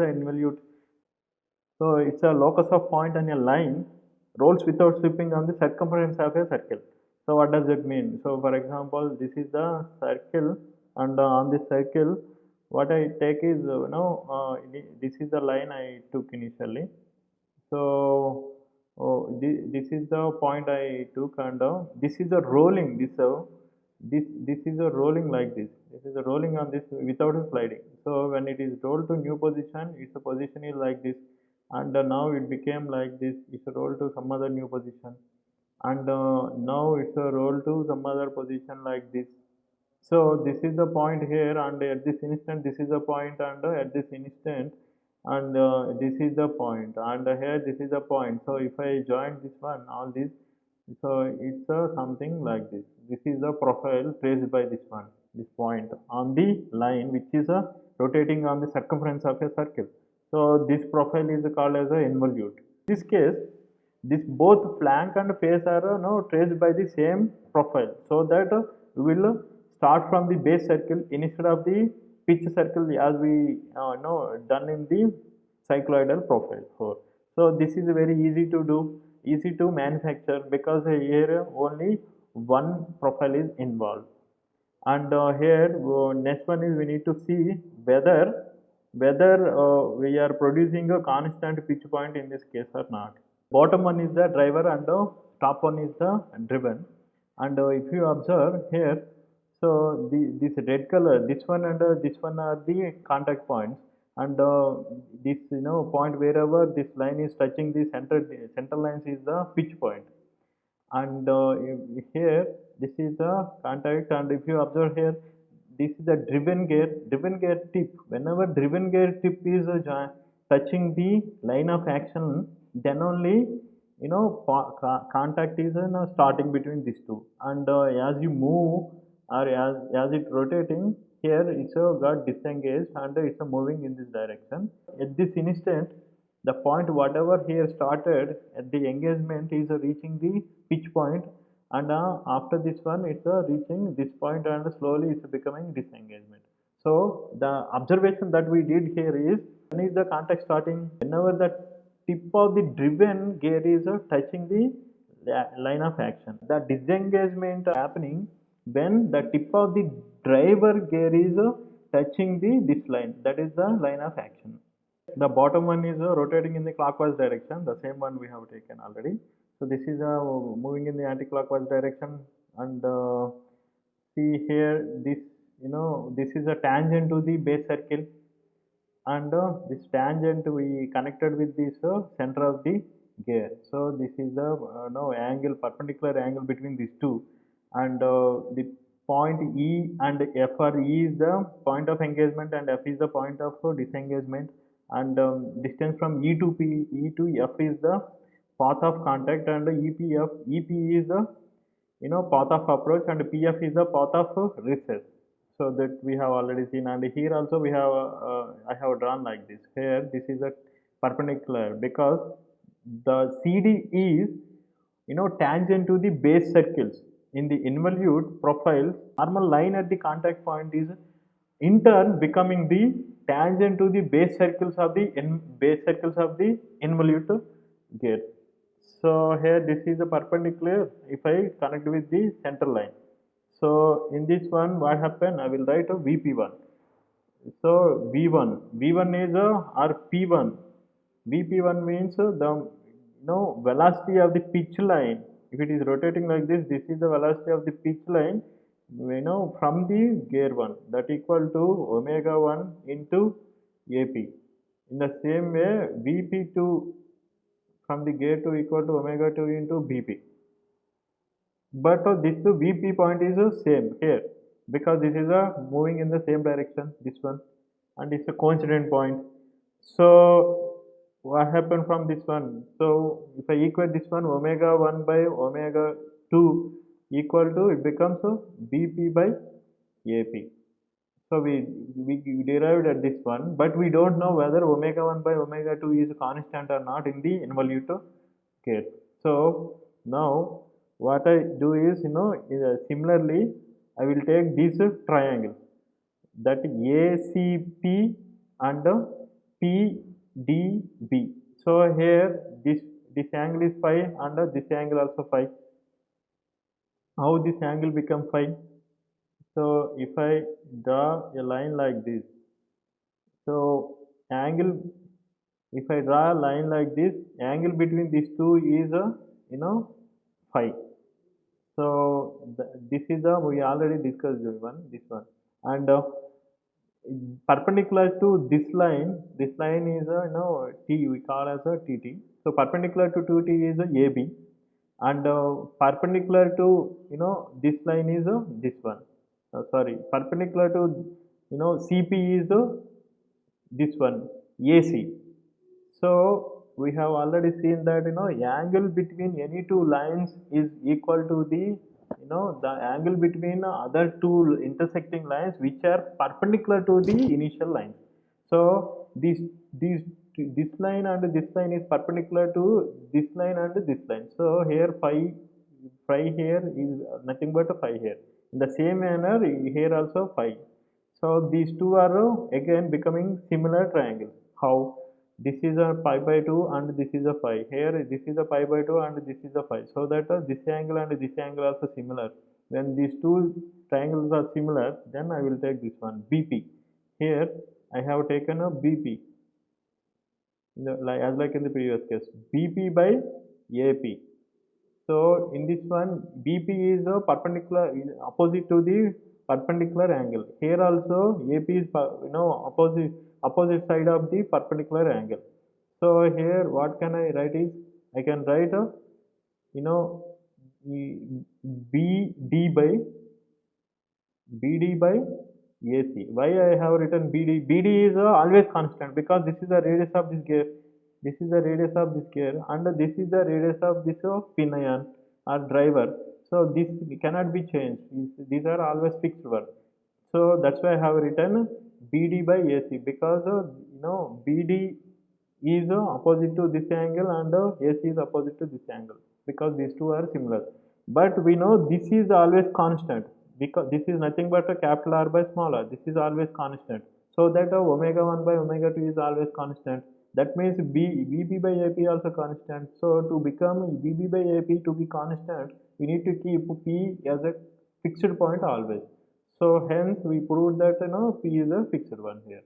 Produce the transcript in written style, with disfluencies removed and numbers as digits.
as an involute. So it's a locus of point on a line rolls without sweeping on the circumference of a circle. So what does it mean? So for example, this is the circle, and on this circle, what I take is this is the line I took initially. So this is the point I took, and this is a rolling. This is a rolling like this. This is a rolling on this without a sliding. So when it is rolled to new position, its a position is like this, and now it became like this. It's a roll to some other new position, and now it's a roll to some other position like this. So this is the point here, and at this instant this is the point, and at this instant, and this is the point, and here this is the point. So if I join this one, all this, so it's something like this. This is the profile traced by this one, this point on the line which is rotating on the circumference of a circle. So this profile is called as a involute. In this case, this both flank and face are traced by the same profile, so that we will start from the base circle instead of the pitch circle as we know done in the cycloidal profile 4. So this is very easy to do, easy to manufacture, because here only one profile is involved. And here next one is we need to see whether we are producing a constant pitch point in this case or not. Bottom one is the driver, and the top one is the driven. And if you observe here, so this red color, this one and this one are the contact points, and this point wherever this line is touching the center lines is the pitch point. And here this is the contact, and if you observe here, this is the driven gear tip. Whenever driven gear tip is touching the line of action, then only contact is starting between these two. And as you move, or as it rotating, here it's got disengaged, and it's moving in this direction. At this instant, the point whatever here started at the engagement is reaching the pitch point, and after this one it's reaching this point, and slowly it's becoming disengagement. So the observation that we did here is, when is the contact starting? Whenever the tip of the driven gear is touching the line of action. The disengagement happening when the tip of the driver gear is touching this line, that is the line of action. The bottom one is rotating in the clockwise direction, the same one we have taken already. So this is moving in the anti-clockwise direction, and see here, this is a tangent to the base circle, and this tangent we connected with this center of the gear. So this is the angle, perpendicular angle between these two, and the point E and F, or E is the point of engagement and F is the point of disengagement, and distance from E to P, E to F is the path of contact, and EP is the path of approach, and PF is the path of recess. So that we have already seen, and here also we have I have drawn like this. Here this is a perpendicular, because the CD is tangent to the base circles. In the involute profile, normal line at the contact point is in turn becoming the tangent to the base circles of the involute gear. So here this is a perpendicular if I connect with the center line. So in this one, what happened? I will write a VP1. So V1 is or P1. VP1 means the velocity of the pitch line. If it is rotating like this, this is the velocity of the pitch line. From the gear 1, that equal to omega 1 into AP. In the same way, VP2 from the gear 2 equal to omega 2 into BP. But this VP point is same here, because this is moving in the same direction, this one, and it's a coincident point. So what happened from this one? So if I equate this one, omega 1 by omega 2 equal to, it becomes BP by AP. So we derived at this one, but we don't know whether omega 1 by omega 2 is constant or not in the involute case. So now what I do is, similarly I will take these triangles, that ACP and PDB. So here this angle is phi and this angle also phi. How this angle become phi? So if I draw a line like this, so angle, if I draw a line like this, angle between these two is a, phi. So this is the, we already discussed this one, and perpendicular to this line is a, T, we call as a TT. So perpendicular to 2T is a AB, and perpendicular to, this line is a, this one. Sorry, perpendicular to, CP is a, this one, AC. So we have already seen that, angle between any two lines is equal to the angle between other two intersecting lines which are perpendicular to the initial line. So these this line and this line is perpendicular to this line and this line. So here phi here is nothing but a phi here. In the same manner here also phi. So these two are again becoming similar triangles. How? This is a pi by 2 and this is a phi. Here this is a pi by 2 and this is a phi. So that this angle and this angle are also similar. When these two triangles are similar, then I will take this one BP. Here I have taken a BP, like in the previous case, BP by AP. So in this one, BP is a perpendicular, opposite to the perpendicular angle. Here also AP is opposite side of the perpendicular angle. So here what can I write is, I can write a, you know BD by AC. Why I have written BD? BD is always constant because this is the radius of this gear. This is the radius of this gear, and this is the radius of this pinion or driver. So this cannot be changed. These are always fixed one. So that's why I have written BD by AC, because BD is opposite to this angle and AC is opposite to this angle, because these two are similar. But we know this is always constant because this is nothing but a capital R by small r. This is always constant. So that omega 1 by omega 2 is always constant. That means BB by AP also constant. So to become BB by AP to be constant, we need to keep P as a fixed point always. So hence we proved that P is a fixed one here.